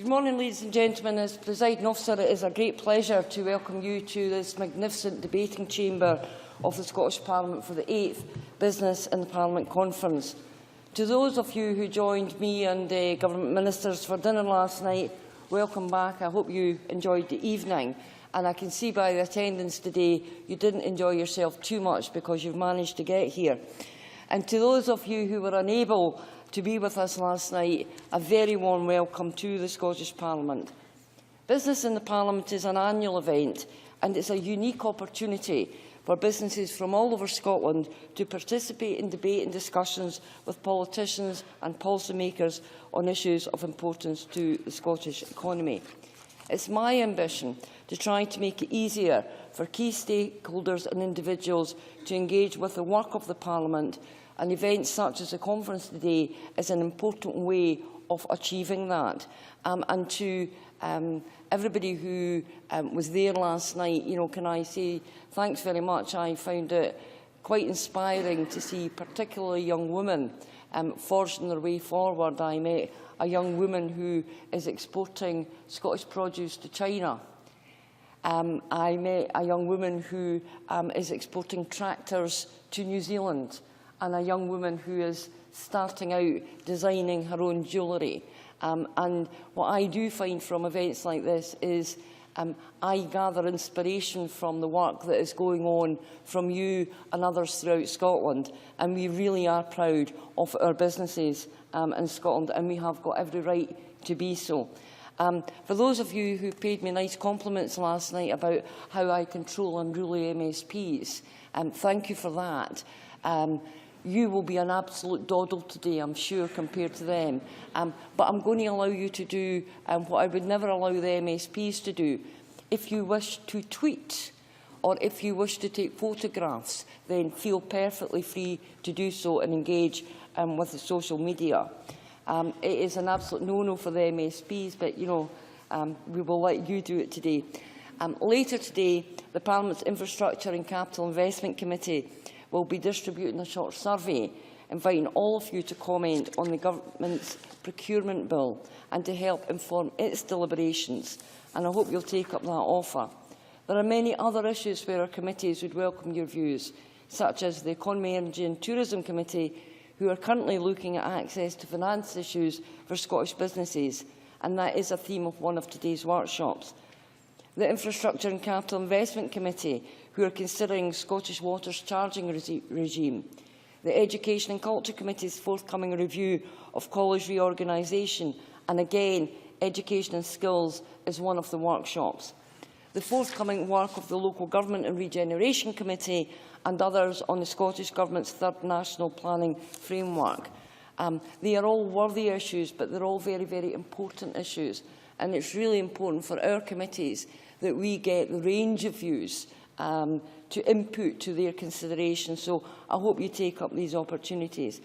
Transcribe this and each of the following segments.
Good morning, ladies and gentlemen. As presiding officer, it is a great pleasure to welcome you to this magnificent debating chamber of the Scottish Parliament for the 8th Business in the Parliament Conference. To those of you who joined me and Government Ministers for dinner last night, welcome back. I hope you enjoyed the evening. And I can see by the attendance today you didn't enjoy yourself too much because you've managed to get here. And to those of you who were unable to be with us last night, a very warm welcome to the Scottish Parliament. Business in the Parliament is an annual event, and it's a unique opportunity for businesses from all over Scotland to participate in debate and discussions with politicians and policymakers on issues of importance to the Scottish economy. It's my ambition to try to make it easier for key stakeholders and individuals to engage with the work of the Parliament, and events such as the conference today is an important way of achieving that. And to everybody who was there last night, can I say thanks very much. I found it quite inspiring to see particularly young women forging their way forward. I met a young woman who is exporting Scottish produce to China. I met a young woman who is exporting tractors to New Zealand, and a young woman who is starting out designing her own jewellery. And what I do find from events like this is I gather inspiration from the work that is going on from you and others throughout Scotland, and we really are proud of our businesses in Scotland, and we have got every right to be so. For those of you who paid me nice compliments last night about how I control unruly MSPs, thank you for that. You will be an absolute doddle today, I'm sure, compared to them. But I'm going to allow you to do what I would never allow the MSPs to do. If you wish to tweet or if you wish to take photographs, then feel perfectly free to do so and engage with the social media. It is an absolute no-no for the MSPs, but we will let you do it today. Later today, the Parliament's Infrastructure and Capital Investment Committee will be distributing a short survey inviting all of you to comment on the Government's procurement bill and to help inform its deliberations, and I hope you'll take up that offer. There are many other issues where our committees would welcome your views, such as the Economy, Energy and Tourism Committee, who are currently looking at access to finance issues for Scottish businesses, and that is a theme of one of today's workshops. The Infrastructure and Capital Investment Committee, who are considering Scottish Water's charging regime. The Education and Culture Committee's forthcoming review of college reorganisation, and again, education and skills is one of the workshops. The forthcoming work of the Local Government and Regeneration Committee and others on the Scottish Government's third National Planning Framework. They are all worthy issues, but they're all very, very important issues. And it's really important for our committees that we get the range of views to input to their consideration. So I hope you take up these opportunities.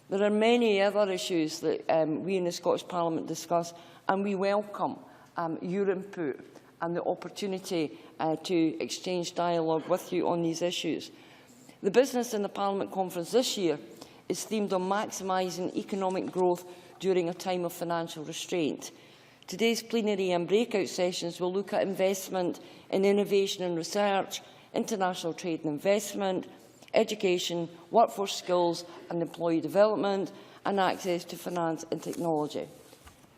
There are many other issues that we in the Scottish Parliament discuss, and we welcome your input and the opportunity to exchange dialogue with you on these issues. The Business in the Parliament Conference this year is themed on maximising economic growth during a time of financial restraint. Today's plenary and breakout sessions will look at investment in innovation and research, international trade and investment, education, workforce skills and employee development, and access to finance and technology.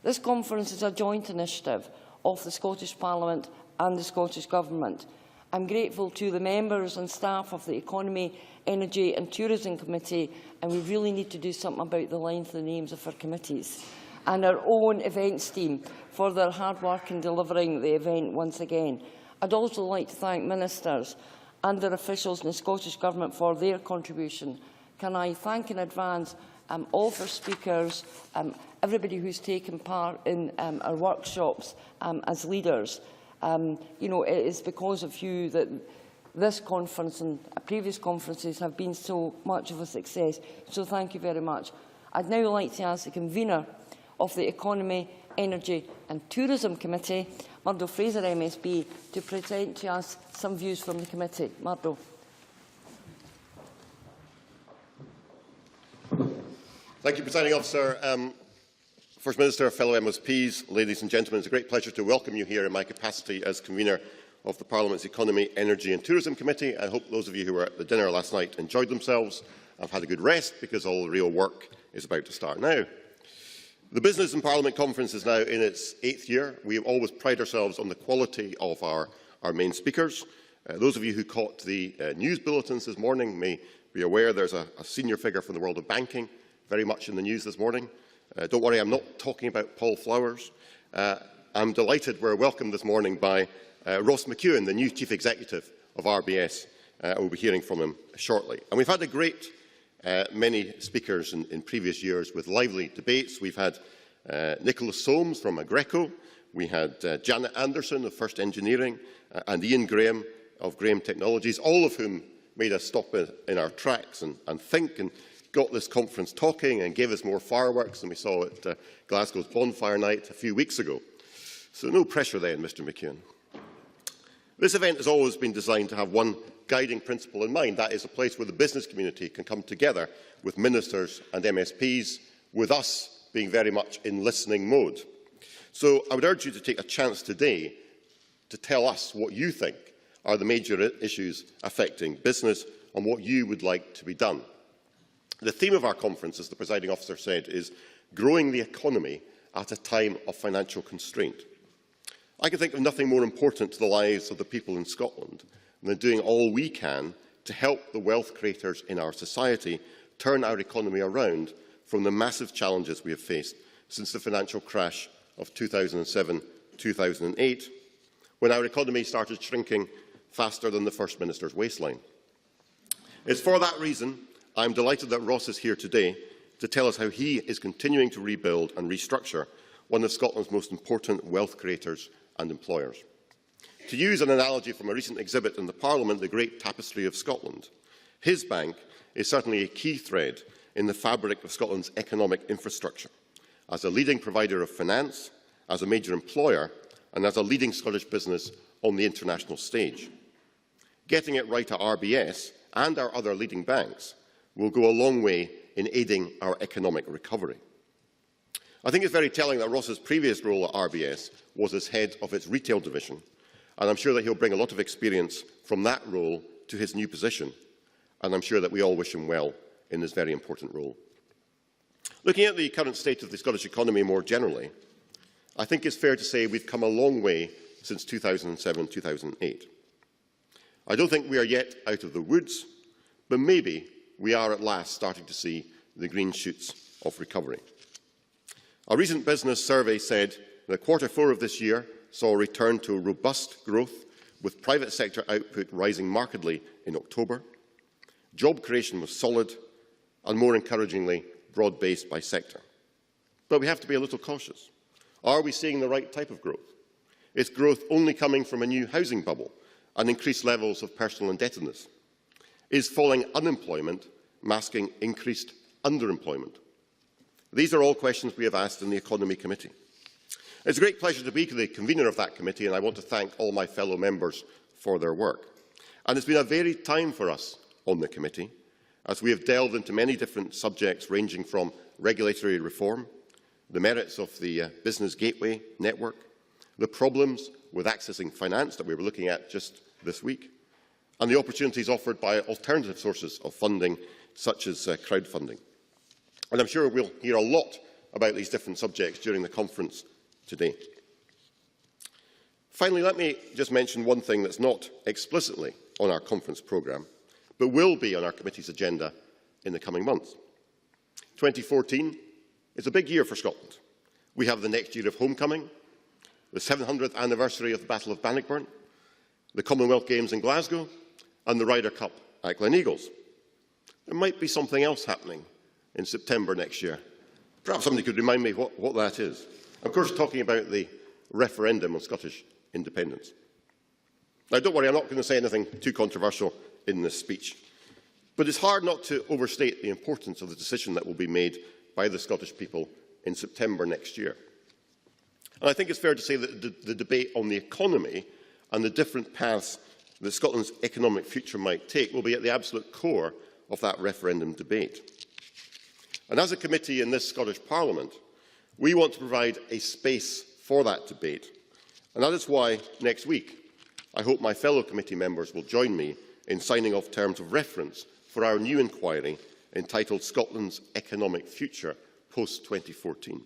This conference is a joint initiative of the Scottish Parliament and the Scottish Government. I'm grateful to the members and staff of the Economy, Energy and Tourism Committee, and we really need to do something about the length of the names of our committees, and our own events team for their hard work in delivering the event once again. I'd also like to thank ministers and their officials in the Scottish Government for their contribution. Can I thank in advance all of our speakers, everybody who's taken part in our workshops as leaders. It is because of you that this conference and previous conferences have been so much of a success. So thank you very much. I'd now like to ask the convener of the Economy, Energy and Tourism Committee, Murdo Fraser MSP, to present to us some views from the committee. Murdo. Thank you, Presiding Officer. First Minister, fellow MSPs, ladies and gentlemen, it's a great pleasure to welcome you here in my capacity as convener of the Parliament's Economy, Energy and Tourism Committee. I hope those of you who were at the dinner last night enjoyed themselves and have had a good rest, because all the real work is about to start now. The Business in Parliament Conference is now in its 8th year. We always pride ourselves on the quality of our main speakers. Those of you who caught the news bulletins this morning may be aware there's a senior figure from the world of banking very much in the news this morning. Don't worry, I'm not talking about Paul Flowers. I'm delighted we're welcomed this morning by Ross McEwan, the new Chief Executive of RBS. We'll be hearing from him shortly. And we've had a great many speakers in previous years with lively debates. We've had Nicholas Soames from Aggreko, we had Janet Anderson of First Engineering, and Ian Graham of Graham Technologies, all of whom made us stop in our tracks and think, and got this conference talking and gave us more fireworks than we saw at Glasgow's bonfire night a few weeks ago. So no pressure then, Mr McEwan. This event has always been designed to have one guiding principle in mind. That is a place where the business community can come together with ministers and MSPs, with us being very much in listening mode. So I would urge you to take a chance today to tell us what you think are the major issues affecting business and what you would like to be done. The theme of our conference, as the presiding officer said, is growing the economy at a time of financial constraint. I can think of nothing more important to the lives of the people in Scotland than doing all we can to help the wealth creators in our society turn our economy around from the massive challenges we have faced since the financial crash of 2007-2008, when our economy started shrinking faster than the First Minister's waistline. It's for that reason I'm delighted that Ross is here today to tell us how he is continuing to rebuild and restructure one of Scotland's most important wealth creators and employers. To use an analogy from a recent exhibit in the Parliament, the Great Tapestry of Scotland, his bank is certainly a key thread in the fabric of Scotland's economic infrastructure, as a leading provider of finance, as a major employer, and as a leading Scottish business on the international stage. Getting it right at RBS and our other leading banks will go a long way in aiding our economic recovery. I think it's very telling that Ross's previous role at RBS was as head of its retail division, and I'm sure that he'll bring a lot of experience from that role to his new position, and I'm sure that we all wish him well in this very important role. Looking at the current state of the Scottish economy more generally, I think it's fair to say we've come a long way since 2007-2008. I don't think we are yet out of the woods, but maybe we are at last starting to see the green shoots of recovery. A recent business survey said that Q4 of this year saw a return to robust growth, with private sector output rising markedly in October. Job creation was solid and, more encouragingly, broad-based by sector. But we have to be a little cautious. Are we seeing the right type of growth? Is growth only coming from a new housing bubble and increased levels of personal indebtedness? Is falling unemployment masking increased underemployment? These are all questions we have asked in the Economy Committee. It's a great pleasure to be the convener of that committee, and I want to thank all my fellow members for their work. And it's been a varied time for us on the committee, as we have delved into many different subjects ranging from regulatory reform, the merits of the Business Gateway network, the problems with accessing finance that we were looking at just this week, and the opportunities offered by alternative sources of funding, such as crowdfunding. And I'm sure we'll hear a lot about these different subjects during the conference today. Finally, let me just mention one thing that's not explicitly on our conference programme, but will be on our committee's agenda in the coming months. 2014 is a big year for Scotland. We have the next year of homecoming, the 700th anniversary of the Battle of Bannockburn, the Commonwealth Games in Glasgow, and the Ryder Cup at Gleneagles. There might be something else happening in September next year. Perhaps somebody could remind me what that is. Of course, talking about the referendum on Scottish independence. Now, don't worry, I'm not going to say anything too controversial in this speech, but it's hard not to overstate the importance of the decision that will be made by the Scottish people in September next year. And I think it's fair to say that the debate on the economy and the different paths that Scotland's economic future might take will be at the absolute core of that referendum debate. And as a committee in this Scottish Parliament, We want to provide a space for that debate, and that is why next week I hope my fellow committee members will join me in signing off terms of reference for our new inquiry entitled Scotland's Economic Future post-2014.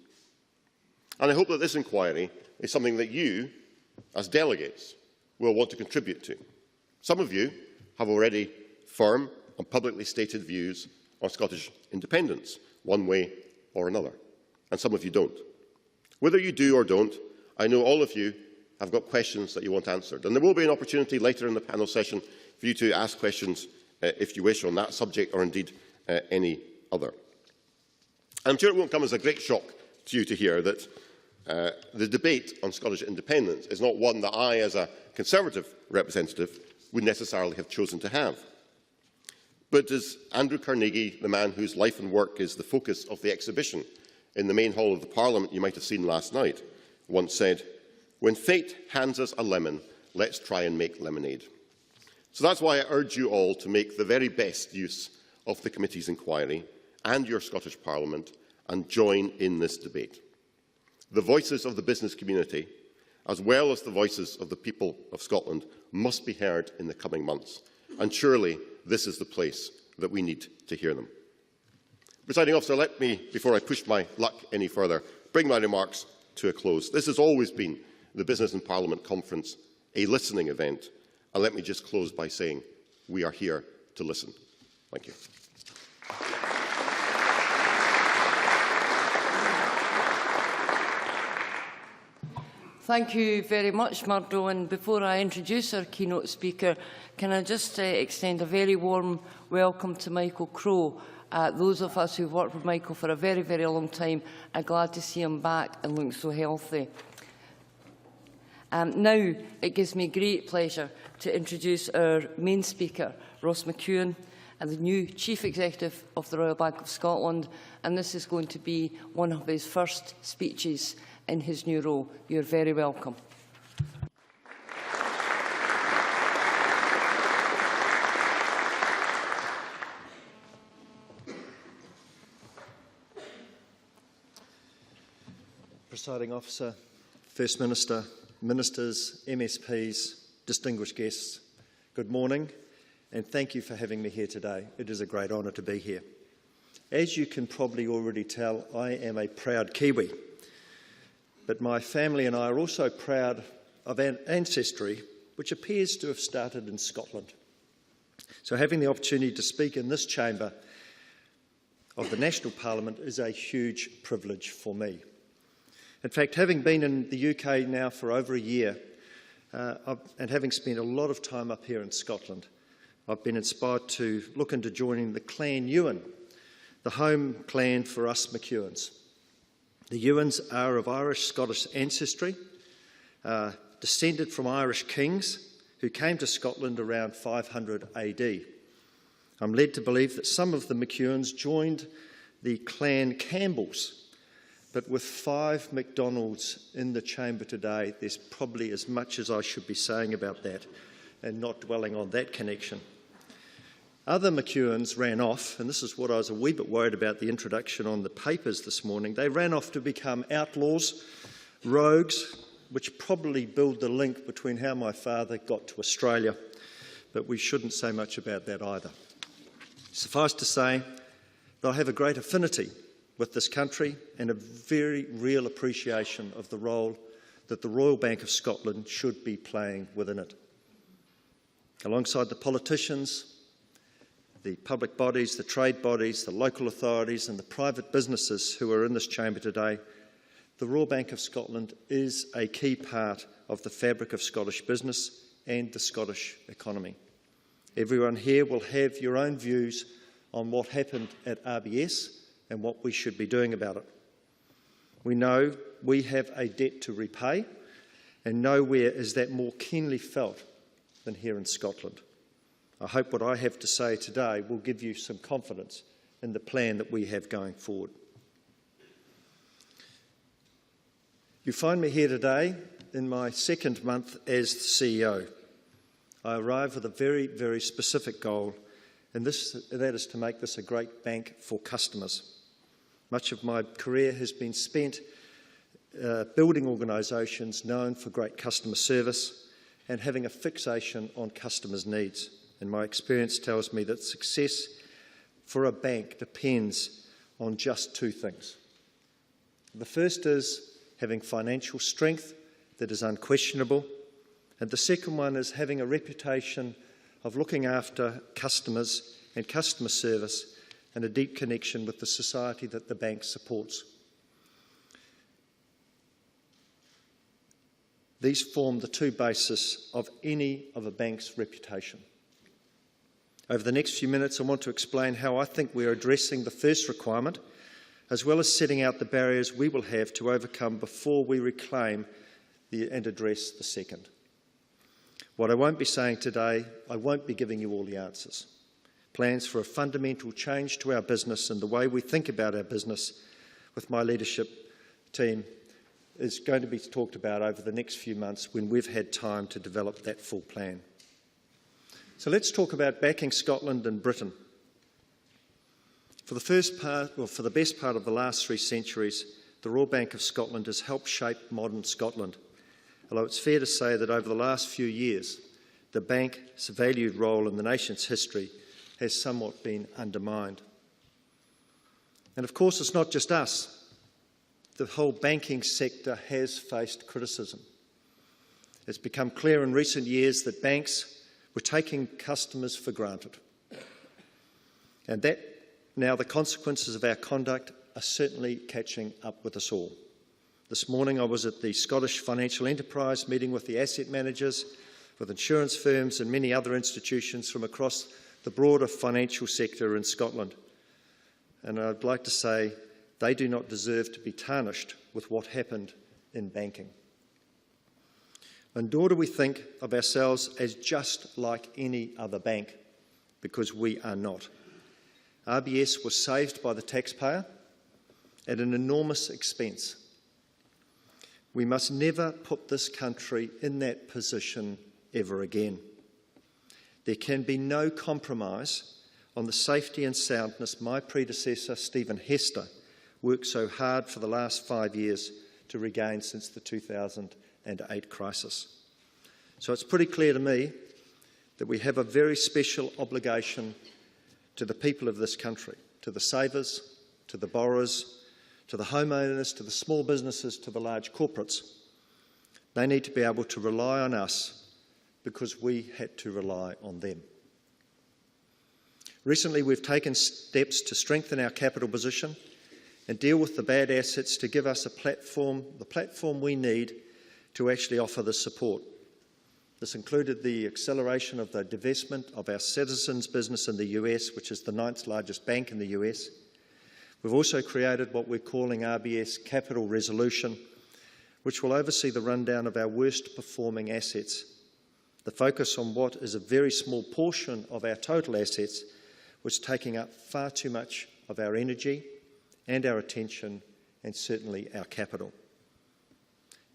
And I hope that this inquiry is something that you, as delegates, will want to contribute to. Some of you have already firm and publicly stated views on Scottish independence, one way or another, and some of you don't. Whether you do or don't, I know all of you have got questions that you want answered, and there will be an opportunity later in the panel session for you to ask questions, if you wish, on that subject or indeed any other. I'm sure it won't come as a great shock to you to hear that the debate on Scottish independence is not one that I, as a Conservative representative, would necessarily have chosen to have. But as Andrew Carnegie, the man whose life and work is the focus of the exhibition in the main hall of the Parliament you might have seen last night, once said, "When fate hands us a lemon, let's try and make lemonade." So that's why I urge you all to make the very best use of the committee's inquiry and your Scottish Parliament and join in this debate. The voices of the business community, as well as the voices of the people of Scotland, must be heard in the coming months, and surely this is the place that we need to hear them. Presiding Officer, let me, before I push my luck any further, bring my remarks to a close. This has always been the Business and Parliament Conference, a listening event, and let me just close by saying we are here to listen. Thank you. Thank you very much, Murdo. And before I introduce our keynote speaker, can I just extend a very warm welcome to Michael Crowe. Those of us who've worked with Michael for a very, very long time are glad to see him back and look so healthy. Now, it gives me great pleasure to introduce our main speaker, Ross McEwan, and the new Chief Executive of the Royal Bank of Scotland. And this is going to be one of his first speeches in his new role. You're very welcome. Presiding Officer, First Minister, Ministers, MSPs, distinguished guests, good morning and thank you for having me here today. It is a great honour to be here. As you can probably already tell, I am a proud Kiwi, but my family and I are also proud of an ancestry which appears to have started in Scotland. So having the opportunity to speak in this chamber of the National Parliament is a huge privilege for me. In fact, having been in the UK now for over a year and having spent a lot of time up here in Scotland, I've been inspired to look into joining the Clan Ewan, the home clan for us McEwans. The Ewans are of Irish-Scottish ancestry, descended from Irish kings who came to Scotland around 500 AD. I'm led to believe that some of the McEwans joined the Clan Campbells, but with 5 McDonalds in the chamber today, there's probably as much as I should be saying about that and not dwelling on that connection. Other McEwans ran off, and this is what I was a wee bit worried about the introduction on the papers this morning. They ran off to become outlaws, rogues, which probably build the link between how my father got to Australia, but we shouldn't say much about that either. Suffice to say that I have a great affinity with this country and a very real appreciation of the role that the Royal Bank of Scotland should be playing within it. Alongside the politicians, the public bodies, the trade bodies, the local authorities and the private businesses who are in this chamber today, the Royal Bank of Scotland is a key part of the fabric of Scottish business and the Scottish economy. Everyone here will have your own views on what happened at RBS and what we should be doing about it. We know we have a debt to repay, and nowhere is that more keenly felt than here in Scotland. I hope what I have to say today will give you some confidence in the plan that we have going forward. You find me here today in my second month as the CEO. I arrive with a very, very specific goal, and that is to make this a great bank for customers. Much of my career has been spent building organisations known for great customer service and having a fixation on customers' needs. And my experience tells me that success for a bank depends on just two things. The first is having financial strength that is unquestionable, and the second one is having a reputation of looking after customers and customer service and a deep connection with the society that the bank supports. These form the two bases of any of a bank's reputation. Over the next few minutes, I want to explain how I think we are addressing the first requirement, as well as setting out the barriers we will have to overcome before we reclaim and address the second. What I won't be saying today, I won't be giving you all the answers. Plans for a fundamental change to our business and the way we think about our business with my leadership team is going to be talked about over the next few months when we've had time to develop that full plan. So let's talk about backing Scotland and Britain. For the best part of the last 3 centuries, the Royal Bank of Scotland has helped shape modern Scotland. Although it's fair to say that over the last few years, the bank's valued role in the nation's history has somewhat been undermined. And of course, it's not just us. The whole banking sector has faced criticism. It's become clear in recent years that banks were taking customers for granted. And that now the consequences of our conduct are certainly catching up with us all. This morning I was at the Scottish Financial Enterprise meeting with the asset managers, with insurance firms and many other institutions from across the broader financial sector in Scotland. And I'd like to say they do not deserve to be tarnished with what happened in banking. And nor do we think of ourselves as just like any other bank, because we are not. RBS was saved by the taxpayer at an enormous expense. We must never put this country in that position ever again. There can be no compromise on the safety and soundness my predecessor, Stephen Hester, worked so hard for the last 5 years to regain since the 2008 crisis. So it's pretty clear to me that we have a very special obligation to the people of this country, to the savers, to the borrowers, to the homeowners, to the small businesses, to the large corporates. They need to be able to rely on us because we had to rely on them. Recently, we've taken steps to strengthen our capital position and deal with the bad assets to give us the platform we need to actually offer the support. This included the acceleration of the divestment of our Citizens business in the US, which is the 9th largest bank in the US. We've also created what we're calling RBS Capital Resolution, which will oversee the rundown of our worst performing assets. The focus on what is a very small portion of our total assets was taking up far too much of our energy and our attention and certainly our capital.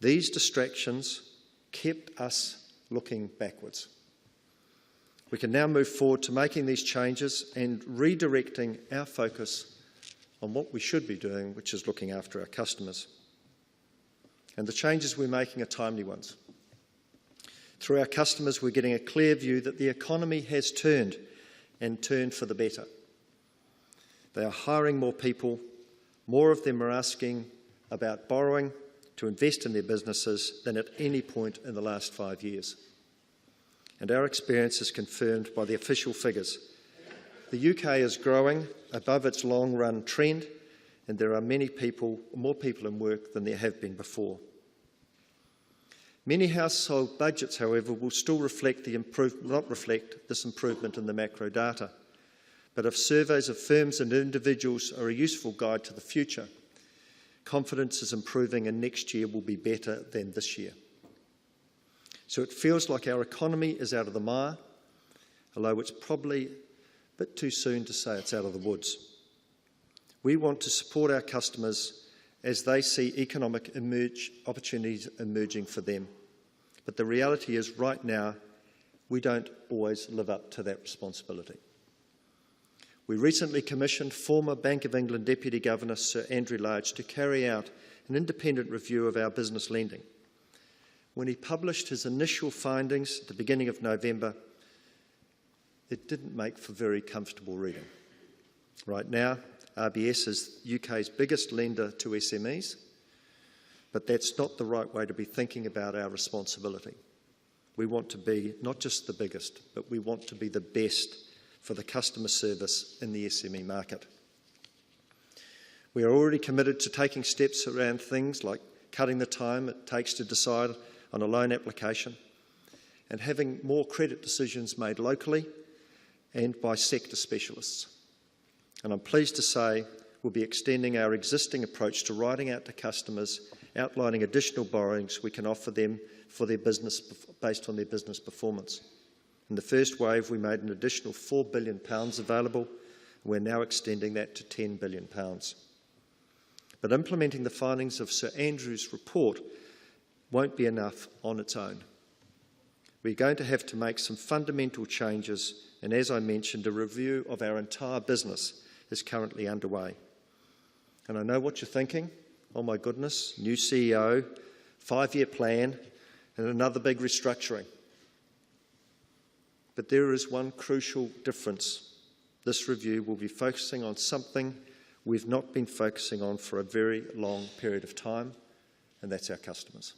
These distractions kept us looking backwards. We can now move forward to making these changes and redirecting our focus on what we should be doing, which is looking after our customers. And the changes we're making are timely ones. Through our customers, we're getting a clear view that the economy has turned and turned for the better. They are hiring more people. More of them are asking about borrowing to invest in their businesses than at any point in the last 5 years. And our experience is confirmed by the official figures. The UK is growing above its long-run trend, and there are more people in work than there have been before. Many household budgets, however, will still not reflect this improvement in the macro data. But if surveys of firms and individuals are a useful guide to the future, confidence is improving and next year will be better than this year. So it feels like our economy is out of the mire, although it's probably a bit too soon to say it's out of the woods. We want to support our customers as they see economic opportunities emerging for them. But the reality is right now, we don't always live up to that responsibility. We recently commissioned former Bank of England Deputy Governor Sir Andrew Large to carry out an independent review of our business lending. When he published his initial findings at the beginning of November, it didn't make for very comfortable reading. Right now, RBS is UK's biggest lender to SMEs, but that's not the right way to be thinking about our responsibility. We want to be not just the biggest, but we want to be the best for the customer service in the SME market. We are already committed to taking steps around things like cutting the time it takes to decide on a loan application and having more credit decisions made locally and by sector specialists. And I'm pleased to say we'll be extending our existing approach to writing out to customers, outlining additional borrowings we can offer them for their business based on their business performance. In the first wave, we made an additional £4 billion available. We're now extending that to £10 billion. But implementing the findings of Sir Andrew's report won't be enough on its own. We're going to have to make some fundamental changes, and as I mentioned, a review of our entire business is currently underway. And I know what you're thinking. Oh my goodness, new CEO, 5-year plan, and another big restructuring. But there is one crucial difference. This review will be focusing on something we've not been focusing on for a very long period of time, and that's our customers.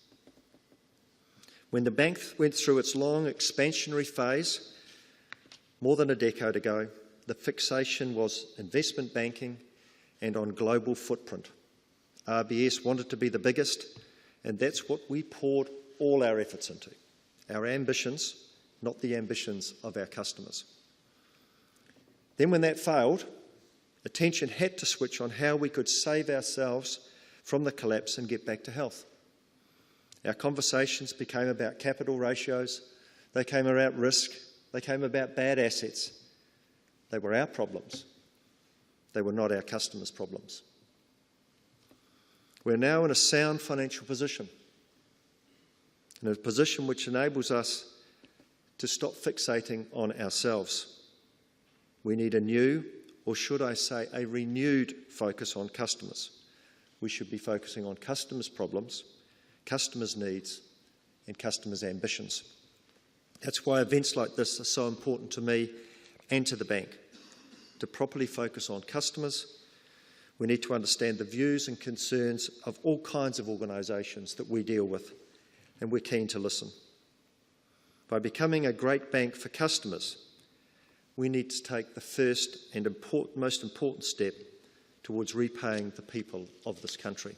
When the bank went through its long expansionary phase, more than a decade ago, the fixation was investment banking and on global footprint. RBS wanted to be the biggest, and that's what we poured all our efforts into. Our ambitions, not the ambitions of our customers. Then when that failed, attention had to switch on how we could save ourselves from the collapse and get back to health. Our conversations became about capital ratios, they came about risk, they came about bad assets. They were our problems. They were not our customers' problems. We're now in a sound financial position, in a position which enables us to stop fixating on ourselves. We need a new, or should I say a renewed, focus on customers. We should be focusing on customers' problems, customers' needs and customers' ambitions. That's why events like this are so important to me and to the bank. To properly focus on customers, we need to understand the views and concerns of all kinds of organisations that we deal with, and we're keen to listen. By becoming a great bank for customers, we need to take the first and most important step towards repaying the people of this country.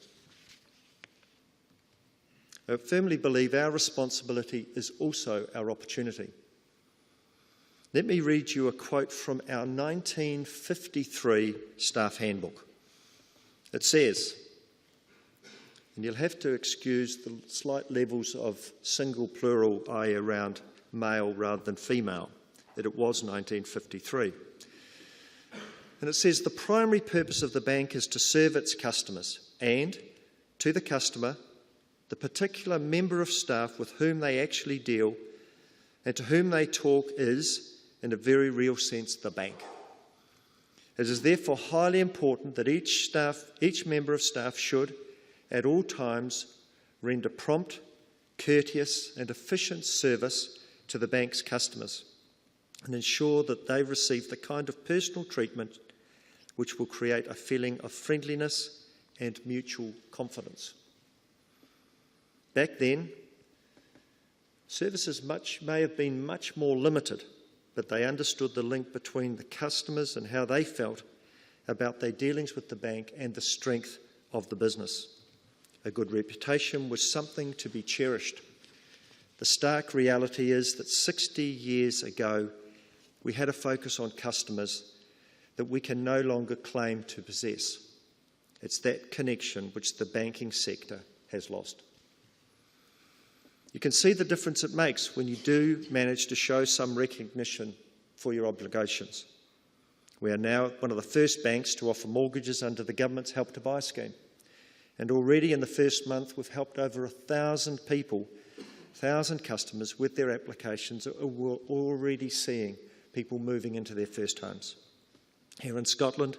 I firmly believe our responsibility is also our opportunity. Let me read you a quote from our 1953 staff handbook. It says, and you'll have to excuse the slight levels of single plural I around male rather than female, that it was 1953. And it says, the primary purpose of the bank is to serve its customers and, to the customer, the particular member of staff with whom they actually deal and to whom they talk is, in a very real sense, the bank. It is therefore highly important that each member of staff should, at all times, render prompt, courteous and efficient service to the bank's customers and ensure that they receive the kind of personal treatment which will create a feeling of friendliness and mutual confidence. Back then, services may have been much more limited, but they understood the link between the customers and how they felt about their dealings with the bank and the strength of the business. A good reputation was something to be cherished. The stark reality is that 60 years ago, we had a focus on customers that we can no longer claim to possess. It's that connection which the banking sector has lost. You can see the difference it makes when you do manage to show some recognition for your obligations. We are now one of the first banks to offer mortgages under the government's Help to Buy scheme. And already in the first month, we've helped over 1,000 people, 1,000 customers with their applications. We're already seeing people moving into their first homes. Here in Scotland,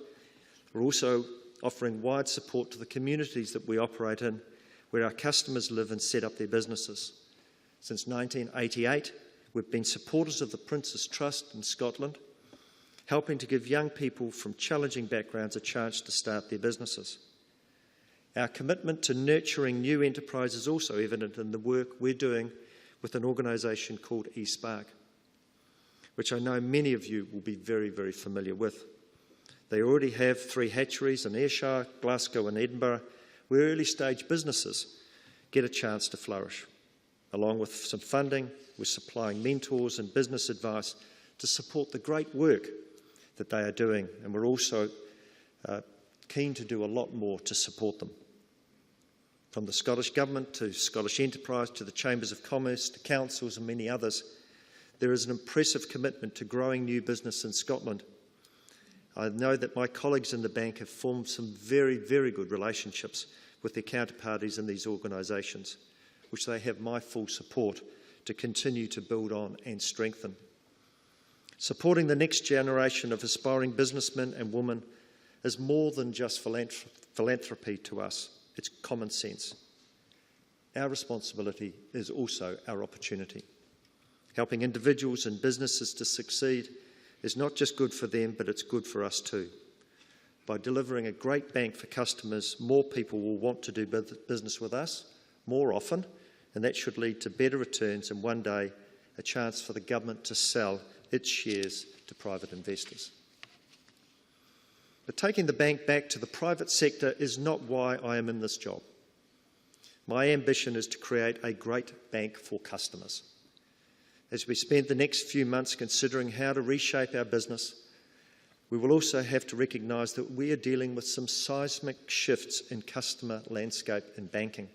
we're also offering wide support to the communities that we operate in, where our customers live and set up their businesses. Since 1988, we've been supporters of the Prince's Trust in Scotland, helping to give young people from challenging backgrounds a chance to start their businesses. Our commitment to nurturing new enterprise is also evident in the work we're doing with an organisation called eSpark, which I know many of you will be very, very familiar with. They already have 3 hatcheries in Ayrshire, Glasgow and Edinburgh, where early-stage businesses get a chance to flourish. Along with some funding, we're supplying mentors and business advice to support the great work that they are doing, and we're also keen to do a lot more to support them. From the Scottish Government to Scottish Enterprise to the Chambers of Commerce to councils and many others, there is an impressive commitment to growing new business in Scotland. I know that my colleagues in the bank have formed some very, very good relationships with their counterparties in these organisations, which they have my full support to continue to build on and strengthen. Supporting the next generation of aspiring businessmen and women is more than just philanthropy to us. It's common sense. Our responsibility is also our opportunity. Helping individuals and businesses to succeed is not just good for them, but it's good for us too. By delivering a great bank for customers, more people will want to do business with us more often, and that should lead to better returns and one day a chance for the government to sell its shares to private investors. But taking the bank back to the private sector is not why I am in this job. My ambition is to create a great bank for customers. As we spend the next few months considering how to reshape our business, we will also have to recognise that we are dealing with some seismic shifts in customer landscape in banking.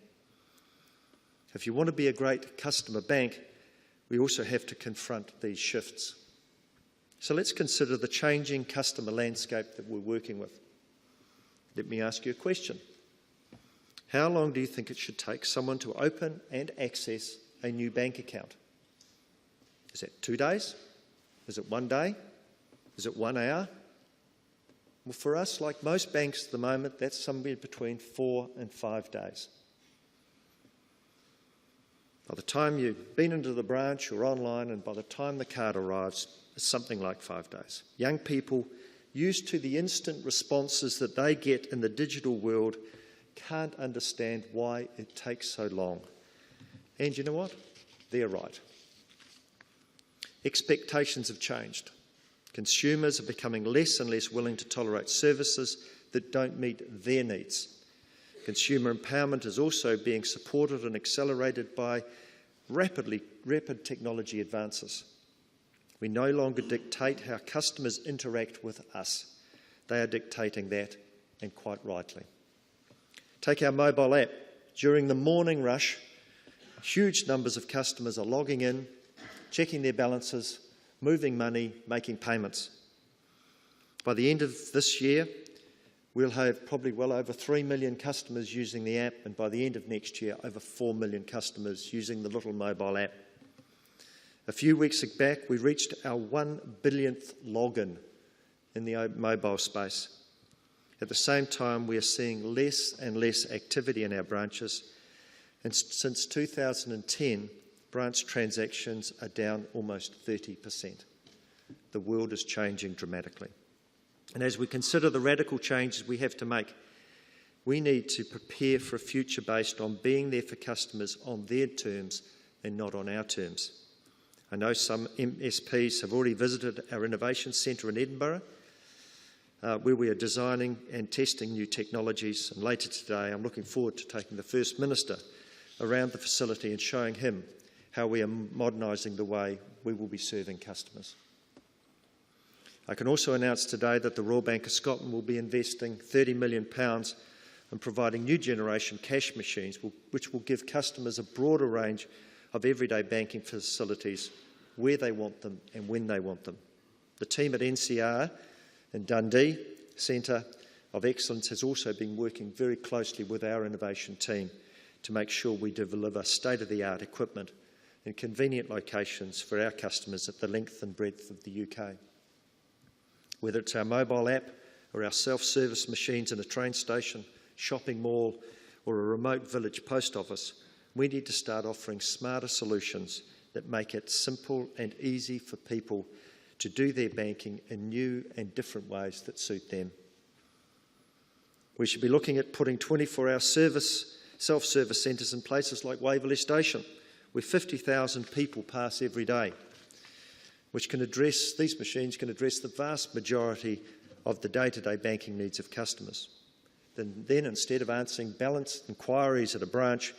If you want to be a great customer bank, we also have to confront these shifts. So let's consider the changing customer landscape that we're working with. Let me ask you a question. How long do you think it should take someone to open and access a new bank account? Is that 2 days? Is it 1 day? Is it 1 hour? Well, for us, like most banks at the moment, that's somewhere between 4 and 5 days. By the time you've been into the branch or online, and by the time the card arrives, it's something like 5 days. Young people, used to the instant responses that they get in the digital world, can't understand why it takes so long. And you know what? They're right. Expectations have changed. Consumers are becoming less and less willing to tolerate services that don't meet their needs. Consumer empowerment is also being supported and accelerated by rapid technology advances. We no longer dictate how customers interact with us. They are dictating that, and quite rightly. Take our mobile app. During the morning rush, huge numbers of customers are logging in, checking their balances, moving money, making payments. By the end of this year, we'll have probably well over 3 million customers using the app, and by the end of next year, over 4 million customers using the little mobile app. A few weeks back, we reached our 1 billionth login in the mobile space. At the same time, we are seeing less and less activity in our branches, and since 2010, branch transactions are down almost 30%. The world is changing dramatically. And as we consider the radical changes we have to make, we need to prepare for a future based on being there for customers on their terms and not on our terms. I know some MSPs have already visited our Innovation Centre in Edinburgh, where we are designing and testing new technologies. And later today, I'm looking forward to taking the First Minister around the facility and showing him how we are modernising the way we will be serving customers. I can also announce today that the Royal Bank of Scotland will be investing £30 million in providing new generation cash machines, which will give customers a broader range of everyday banking facilities where they want them and when they want them. The team at NCR in Dundee Centre of Excellence has also been working very closely with our innovation team to make sure we deliver state-of-the-art equipment in convenient locations for our customers at the length and breadth of the UK. Whether it's our mobile app or our self-service machines in a train station, shopping mall or a remote village post office, we need to start offering smarter solutions that make it simple and easy for people to do their banking in new and different ways that suit them. We should be looking at putting 24-hour self-service centres in places like Waverley Station, where 50,000 people pass every day, these machines can address the vast majority of the day-to-day banking needs of customers. Then instead of answering balanced inquiries at a branch,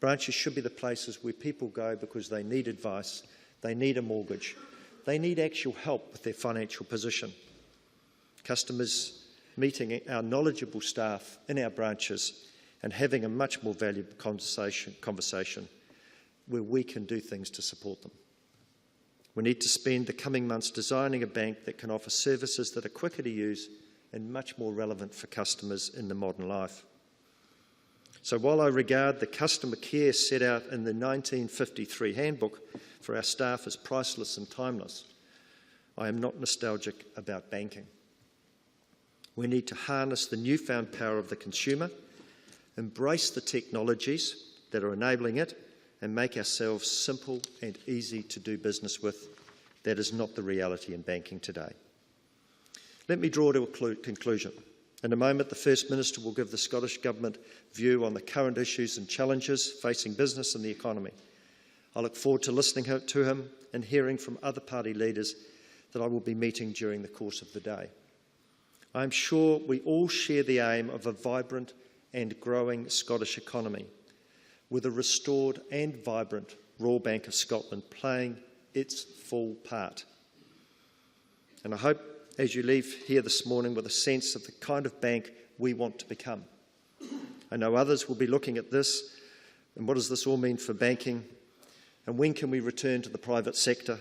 branches should be the places where people go because they need advice, they need a mortgage, they need actual help with their financial position. Customers meeting our knowledgeable staff in our branches and having a much more valuable conversation where we can do things to support them. We need to spend the coming months designing a bank that can offer services that are quicker to use and much more relevant for customers in the modern life. So while I regard the customer care set out in the 1953 handbook for our staff as priceless and timeless, I am not nostalgic about banking. We need to harness the newfound power of the consumer, embrace the technologies that are enabling it, and make ourselves simple and easy to do business with. That is not the reality in banking today. Let me draw to a conclusion. In a moment, the First Minister will give the Scottish Government view on the current issues and challenges facing business and the economy. I look forward to listening to him and hearing from other party leaders that I will be meeting during the course of the day. I am sure we all share the aim of a vibrant and growing Scottish economy, with a restored and vibrant Royal Bank of Scotland playing its full part. And I hope as you leave here this morning with a sense of the kind of bank we want to become. I know others will be looking at this and what does this all mean for banking and when can we return to the private sector,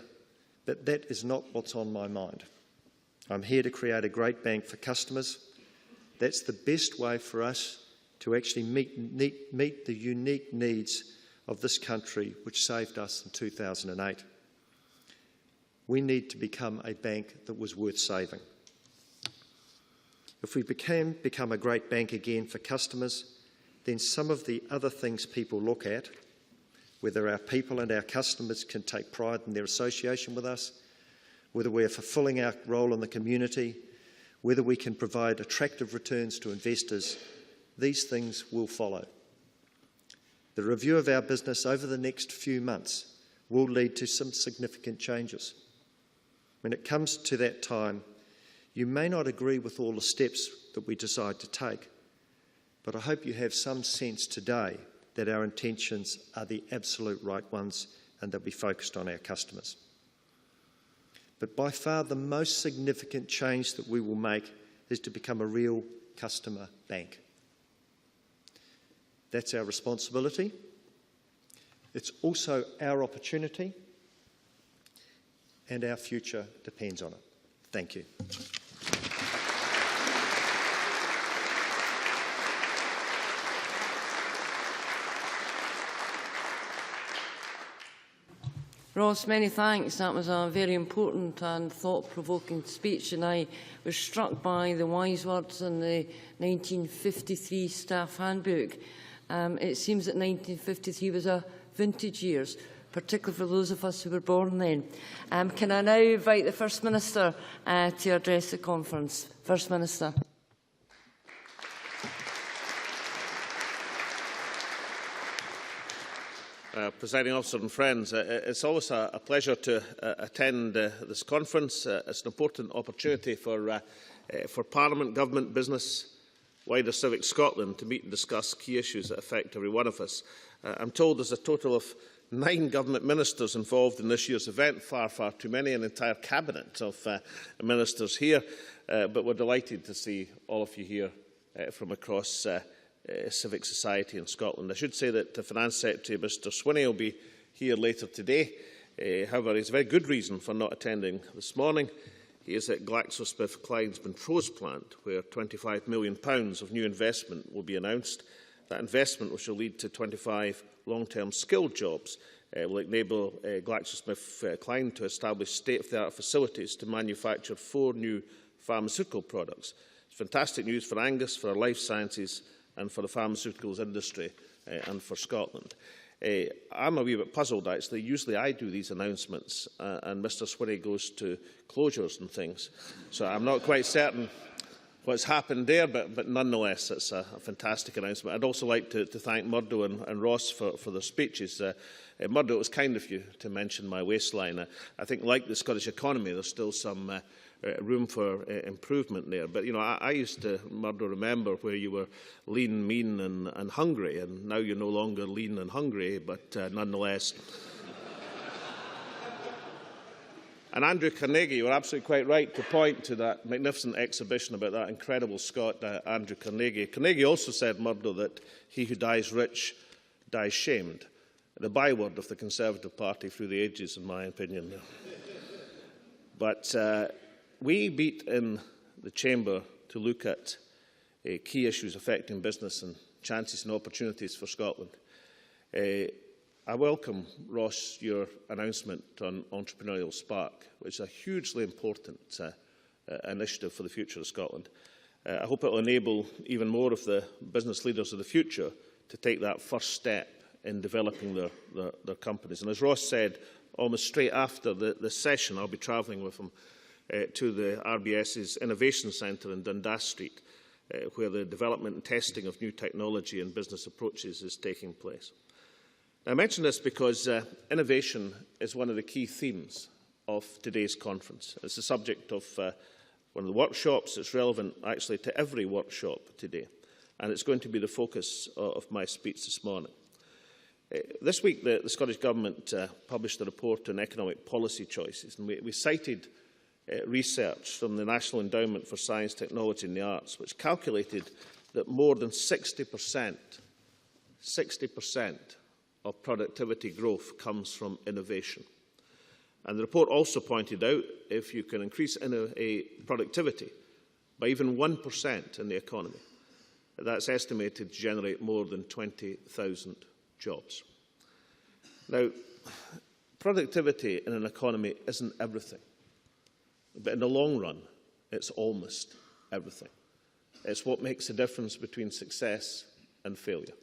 but that is not what's on my mind. I'm here to create a great bank for customers. That's the best way for us to actually meet the unique needs of this country which saved us in 2008. We need to become a bank that was worth saving. If we become a great bank again for customers, then some of the other things people look at, whether our people and our customers can take pride in their association with us, whether we're fulfilling our role in the community, whether we can provide attractive returns to investors, these things will follow. The review of our business over the next few months will lead to some significant changes. When it comes to that time, you may not agree with all the steps that we decide to take, but I hope you have some sense today that our intentions are the absolute right ones and that we focused on our customers. But by far the most significant change that we will make is to become a real customer bank. That's our responsibility. It's also our opportunity, and our future depends on it. Thank you. Ross, many thanks. That was a very important and thought-provoking speech, and I was struck by the wise words in the 1953 staff handbook. It seems that 1953 was a vintage years, particularly for those of us who were born then. Can I now invite the First Minister to address the conference? First Minister. Presiding Officer and friends, it's always a pleasure to attend this conference. It's an important opportunity for Parliament, Government, business, wider Civic Scotland to meet and discuss key issues that affect every one of us. I'm told there's a total of 9 government ministers involved in this year's event, far too many, an entire cabinet of ministers here, but we're delighted to see all of you here from across civic society in Scotland. I should say that the Finance Secretary, Mr Swinney, will be here later today. However, he has a very good reason for not attending this morning. He is at GlaxoSmithKline's Montrose plant, where £25 million of new investment will be announced. That investment, which will lead to 25 long-term skilled jobs, will enable GlaxoSmithKline to establish state-of-the-art facilities to manufacture 4 new pharmaceutical products. It's fantastic news for Angus, for our life sciences and for the pharmaceuticals industry and for Scotland. I'm a wee bit puzzled, actually. Usually I do these announcements and Mr Swinney goes to closures and things. So I'm not quite certain what's happened there, but nonetheless, it's a fantastic announcement. I'd also like to thank Murdo and Ross for their speeches. Murdo, it was kind of you to mention my waistline. I think, like the Scottish economy, there's still some room for improvement there. But, you know, I used to, Murdo, remember where you were lean, mean and hungry, and now you're no longer lean and hungry, but nonetheless. And Andrew Carnegie, you were absolutely quite right to point to that magnificent exhibition about that incredible Scot, Andrew Carnegie. Carnegie also said, Murdo, that he who dies rich dies shamed. The byword of the Conservative Party through the ages, in my opinion. But we meet in the Chamber to look at key issues affecting business and chances and opportunities for Scotland. I welcome, Ross, your announcement on Entrepreneurial Spark, which is a hugely important initiative for the future of Scotland. I hope it will enable even more of the business leaders of the future to take that first step in developing their companies. And as Ross said, almost straight after the session, I'll be travelling with him to the RBS's Innovation Centre in Dundas Street, where the development and testing of new technology and business approaches is taking place. I mention this because innovation is one of the key themes of today's conference. It's the subject of one of the workshops. It's relevant actually to every workshop today, and it's going to be the focus of my speech this morning. This week, the Scottish Government published a report on economic policy choices, and we cited research from the National Endowment for Science, Technology and the Arts, which calculated that more than 60% of productivity growth comes from innovation. And the report also pointed out if you can increase productivity by even 1% in the economy, that's estimated to generate more than 20,000 jobs. Now, productivity in an economy isn't everything, but in the long run, it's almost everything. It's what makes the difference between success and failure.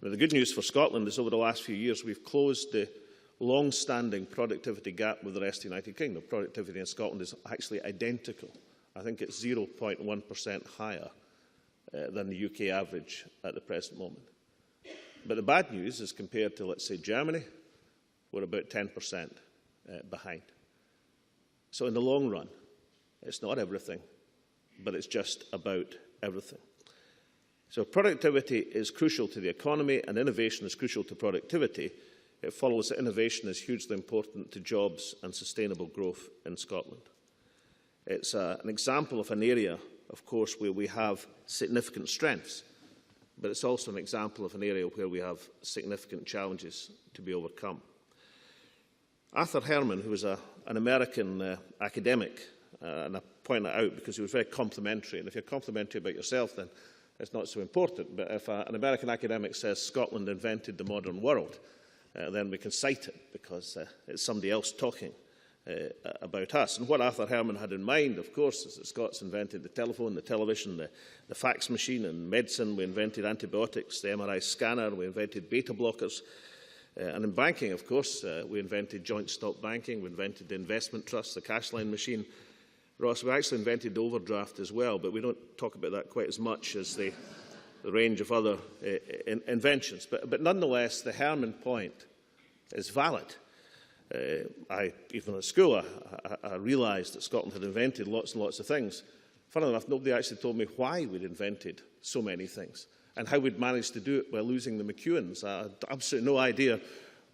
Now, the good news for Scotland is over the last few years we've closed the long-standing productivity gap with the rest of the United Kingdom. Productivity in Scotland is actually identical. I think it's 0.1% higher than the UK average at the present moment. But the bad news is compared to, let's say, Germany, we're about 10% behind. So in the long run, it's not everything, but it's just about everything. So productivity is crucial to the economy and innovation is crucial to productivity. It follows that innovation is hugely important to jobs and sustainable growth in Scotland. It's an example of an area, of course, where we have significant strengths, but it's also an example of an area where we have significant challenges to be overcome. Arthur Herman, who was an American academic, and I point that out because he was very complimentary, and if you're complimentary about yourself, then it's not so important. But if an American academic says Scotland invented the modern world, then we can cite it because it's somebody else talking about us. And what Arthur Herman had in mind, of course, is that Scots invented the telephone, the television, the fax machine. In medicine, we invented antibiotics, the MRI scanner, we invented beta blockers. And in banking, of course, we invented joint stock banking, we invented the investment trust, the cash line machine. Ross, we actually invented the overdraft as well, but we don't talk about that quite as much as the range of other inventions. But nonetheless, the Herman point is valid. Even at school, I realised that Scotland had invented lots and lots of things. Funnily enough, nobody actually told me why we'd invented so many things and how we'd managed to do it while losing the McEwens. I had absolutely no idea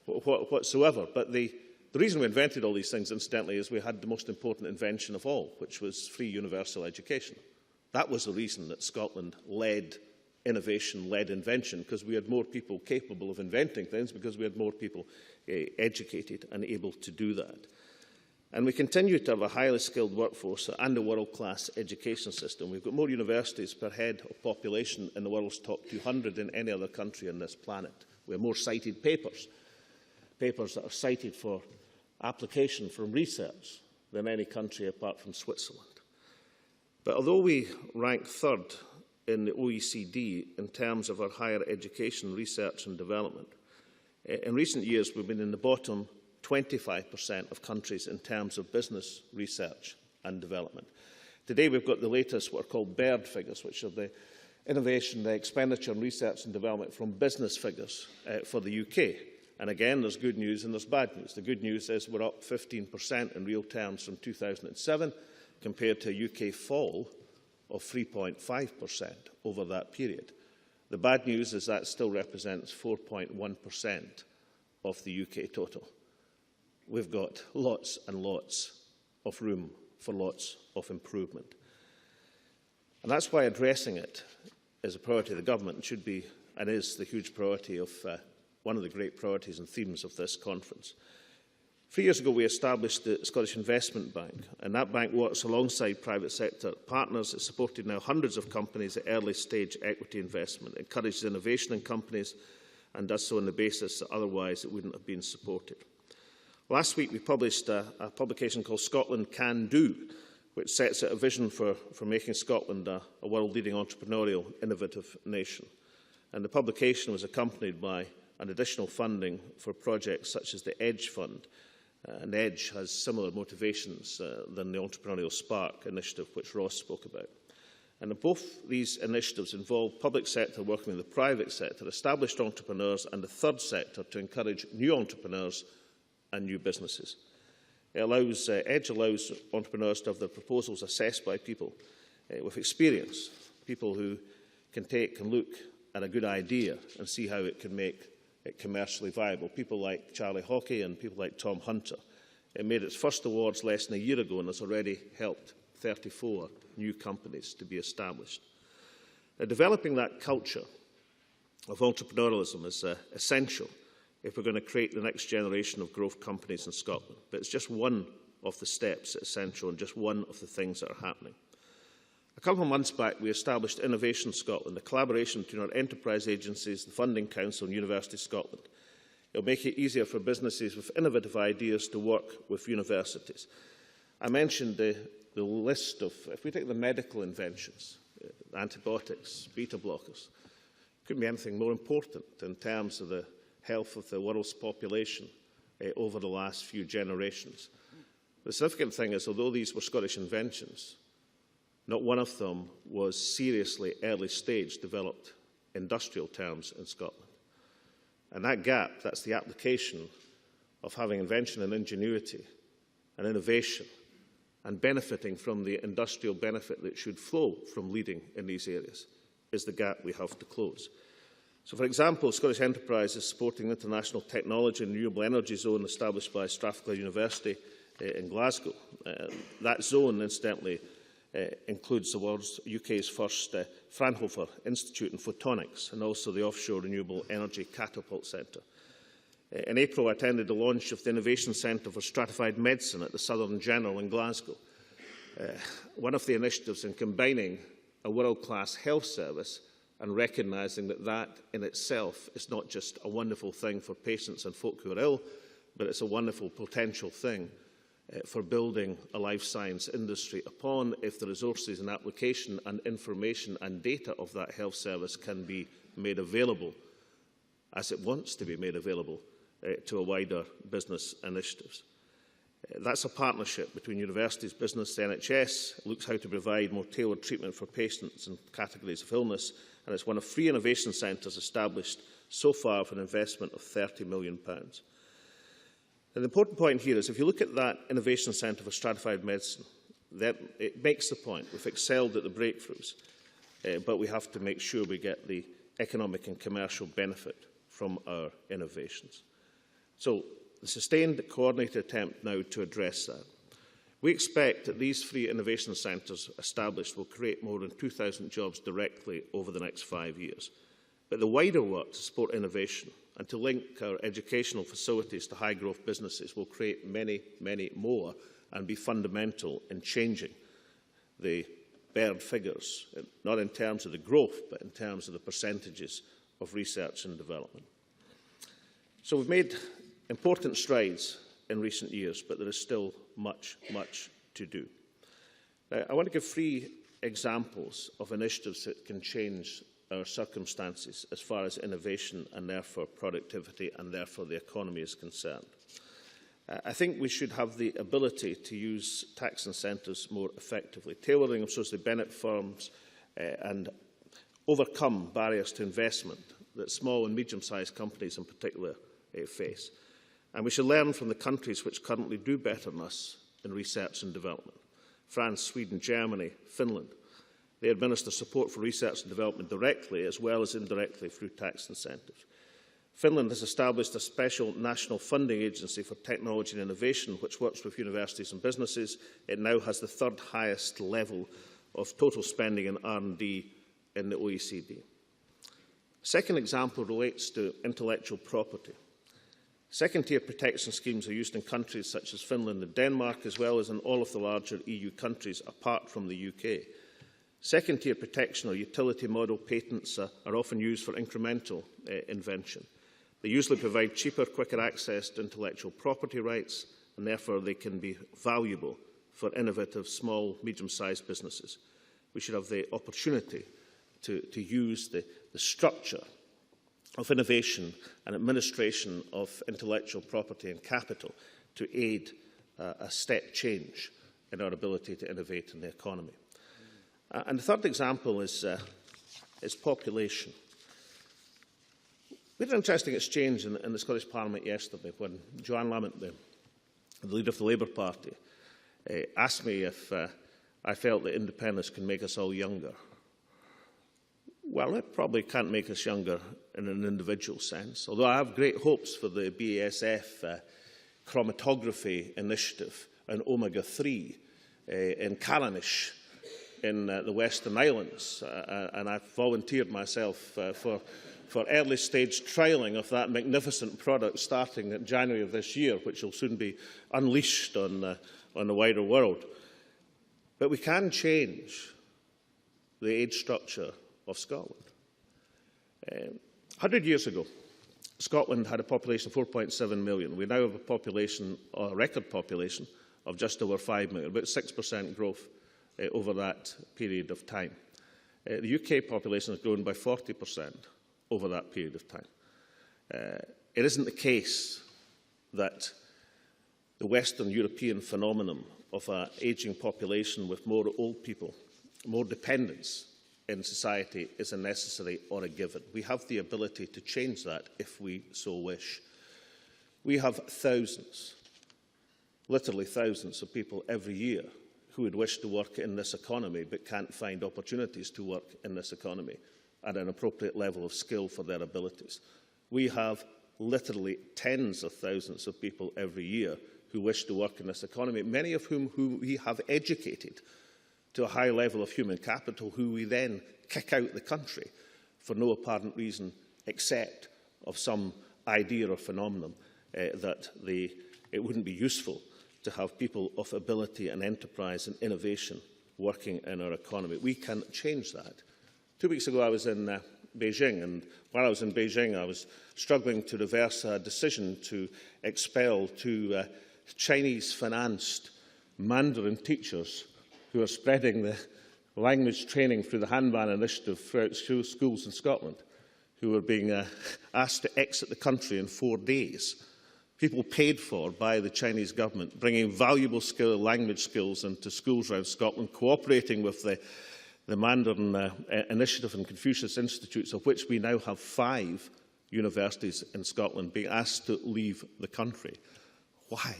whatsoever. But the reason we invented all these things, incidentally, is we had the most important invention of all, which was free universal education. That was the reason that Scotland led innovation, led invention, because we had more people capable of inventing things, because we had more people educated and able to do that. And we continue to have a highly skilled workforce and a world-class education system. We've got more universities per head of population in the world's top 200 than any other country on this planet. We have more cited papers that are cited for application from research than any country apart from Switzerland. But although we rank third in the OECD in terms of our higher education, research and development, in recent years we've been in the bottom 25% of countries in terms of business, research and development. Today we've got the latest what are called BERD figures, which are the innovation, the expenditure and research and development from business figures for the UK. And again, there's good news and there's bad news. The good news is we're up 15% in real terms from 2007 compared to a UK fall of 3.5% over that period. The bad news is that still represents 4.1% of the UK total. We've got lots and lots of room for lots of improvement. And that's why addressing it is a priority of the government should be and is the huge priority of one of the great priorities and themes of this conference. 3 years ago, we established the Scottish Investment Bank, and that bank works alongside private sector partners. It's supported now hundreds of companies at early stage equity investment, encourages innovation in companies, and does so on the basis that otherwise it wouldn't have been supported. Last week, we published a publication called Scotland Can Do, which sets out a vision for making Scotland a world-leading entrepreneurial, innovative nation. And the publication was accompanied by an additional funding for projects such as the EDGE Fund. And EDGE has similar motivations than the Entrepreneurial Spark initiative, which Ross spoke about. And both these initiatives involve public sector working with the private sector, established entrepreneurs and the third sector to encourage new entrepreneurs and new businesses. EDGE allows entrepreneurs to have their proposals assessed by people with experience, people who can take and look at a good idea and see how it can make it commercially viable. People like Charlie Hawkey and people like Tom Hunter. It made its first awards less than a year ago and has already helped 34 new companies to be established. Now, developing that culture of entrepreneurialism is essential if we're going to create the next generation of growth companies in Scotland. But it's just one of the steps that's essential and just one of the things that are happening. A couple of months back, we established Innovation Scotland, a collaboration between our enterprise agencies, the Funding Council and University Scotland. It will make it easier for businesses with innovative ideas to work with universities. I mentioned the list of, if we take the medical inventions, antibiotics, beta blockers, couldn't be anything more important in terms of the health of the world's population over the last few generations. The significant thing is, although these were Scottish inventions, not one of them was seriously early stage developed industrial terms in Scotland. And that gap, that's the application of having invention and ingenuity and innovation and benefiting from the industrial benefit that should flow from leading in these areas, is the gap we have to close. So, for example, Scottish Enterprise is supporting the International Technology and Renewable Energy Zone established by Strathclyde University in Glasgow. That zone, incidentally, includes the UK's first Fraunhofer Institute in Photonics and also the Offshore Renewable Energy Catapult Centre. In April, I attended the launch of the Innovation Centre for Stratified Medicine at the Southern General in Glasgow. One of the initiatives in combining a world-class health service and recognising that that in itself is not just a wonderful thing for patients and folk who are ill, but it's a wonderful potential thing for building a life science industry upon if the resources and application and information and data of that health service can be made available, as it wants to be made available, to a wider business initiatives. That's a partnership between universities, business, the NHS. It looks how to provide more tailored treatment for patients and categories of illness, and it's one of 3 innovation centres established so far for an investment of £30 million. And the important point here is if you look at that Innovation Centre for Stratified Medicine, it makes the point. We've excelled at the breakthroughs, but we have to make sure we get the economic and commercial benefit from our innovations. So the sustained coordinated attempt now to address that. We expect that these 3 innovation centres established will create more than 2,000 jobs directly over the next 5 years. But the wider work to support innovation and to link our educational facilities to high-growth businesses will create many, many more and be fundamental in changing the BERD figures, not in terms of the growth, but in terms of the percentages of research and development. So we've made important strides in recent years, but there is still much, much to do. Now, I want to give 3 examples of initiatives that can change our circumstances as far as innovation and therefore productivity and therefore the economy is concerned. I think we should have the ability to use tax incentives more effectively, tailoring them so as they benefit firms and overcome barriers to investment that small and medium-sized companies in particular face. And we should learn from the countries which currently do better than us in research and development. France, Sweden, Germany, Finland. They administer support for research and development directly as well as indirectly through tax incentives. Finland has established a special national funding agency for technology and innovation which works with universities and businesses. It now has the third highest level of total spending in R&D in the OECD. Second example relates to intellectual property. Second-tier protection schemes are used in countries such as Finland and Denmark, as well as in all of the larger EU countries apart from the UK. Second-tier protection or utility model patents are often used for incremental invention. They usually provide cheaper, quicker access to intellectual property rights, and therefore they can be valuable for innovative, small, medium-sized businesses. We should have the opportunity to use the structure of innovation and administration of intellectual property and capital to aid a step change in our ability to innovate in the economy. And the third example is population. We had an interesting exchange in the Scottish Parliament yesterday when Joanne Lamont, the leader of the Labour Party, asked me if I felt that independence can make us all younger. Well, it probably can't make us younger in an individual sense, although I have great hopes for the BASF chromatography initiative and omega-3 in Callanish in the Western Islands, and I've volunteered myself for early-stage trialling of that magnificent product starting in January of this year, which will soon be unleashed on the wider world. But we can change the age structure of Scotland. 100 years ago, Scotland had a population of 4.7 million. We now have a population, or a record population, of just over 5 million, about 6% growth over that period of time. The UK population has grown by 40% over that period of time. It isn't the case that the Western European phenomenon of an ageing population with more old people, more dependents in society is a necessary or a given. We have the ability to change that if we so wish. We have thousands, literally thousands of people every year who would wish to work in this economy but can't find opportunities to work in this economy at an appropriate level of skill for their abilities. We have literally tens of thousands of people every year who wish to work in this economy, many of whom we have educated to a high level of human capital, who we then kick out the country for no apparent reason except of some idea or phenomenon that it wouldn't be useful to have people of ability and enterprise and innovation working in our economy. We can change that. 2 weeks ago I was in Beijing, and while I was in Beijing I was struggling to reverse a decision to expel two Chinese-financed Mandarin teachers who are spreading the language training through the Hanban initiative throughout schools in Scotland, who were being asked to exit the country in 4 days. People paid for by the Chinese government, bringing valuable language skills into schools around Scotland, cooperating with the Mandarin Initiative and Confucius Institutes, of which we now have 5 universities in Scotland, being asked to leave the country. Why?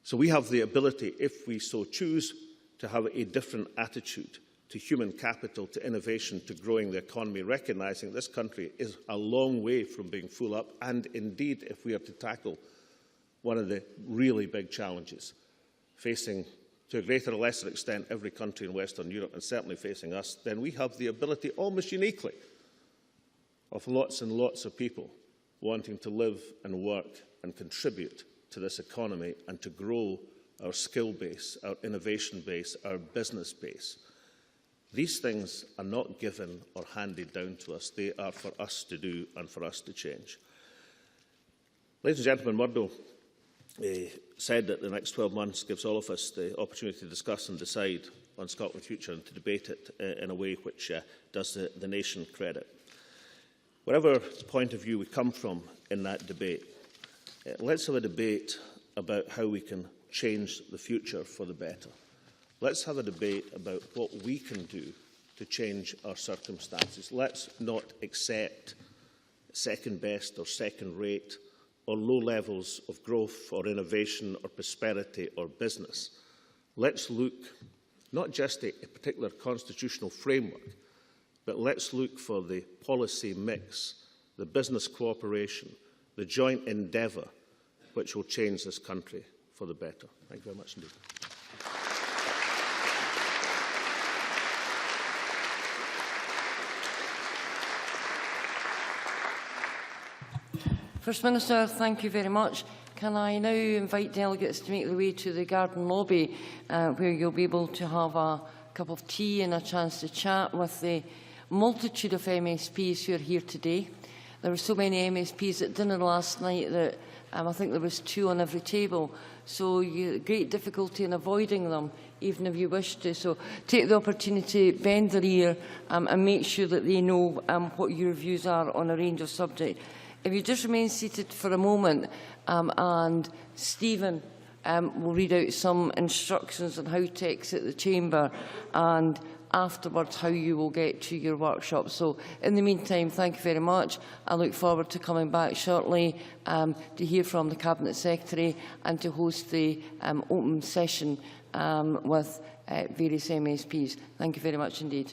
So we have the ability, if we so choose, to have a different attitude to human capital, to innovation, to growing the economy, recognising this country is a long way from being full up, and indeed, if we are to tackle one of the really big challenges facing, to a greater or lesser extent, every country in Western Europe, and certainly facing us, then we have the ability, almost uniquely, of lots and lots of people wanting to live and work and contribute to this economy and to grow our skill base, our innovation base, our business base. These things are not given or handed down to us. They are for us to do and for us to change. Ladies and gentlemen, Murdo said that the next 12 months gives all of us the opportunity to discuss and decide on Scotland Future and to debate it in a way which does the nation credit. Whatever point of view we come from in that debate, let's have a debate about how we can change the future for the better. Let's have a debate about what we can do to change our circumstances. Let's not accept second best or second rate or low levels of growth or innovation or prosperity or business. Let's look not just at a particular constitutional framework, but let's look for the policy mix, the business cooperation, the joint endeavour which will change this country for the better. Thank you very much indeed. First Minister, thank you very much. Can I now invite delegates to make their way to the garden lobby, where you'll be able to have a cup of tea and a chance to chat with the multitude of MSPs who are here today. There were so many MSPs at dinner last night that I think there was 2 on every table, so you great difficulty in avoiding them, even if you wish to. So take the opportunity, bend their ear and make sure that they know what your views are on a range of subjects. If you just remain seated for a moment, and Stephen will read out some instructions on how to exit the chamber, and afterwards how you will get to your workshop. So in the meantime, thank you very much. I look forward to coming back shortly to hear from the Cabinet Secretary and to host the open session with various MSPs. Thank you very much indeed.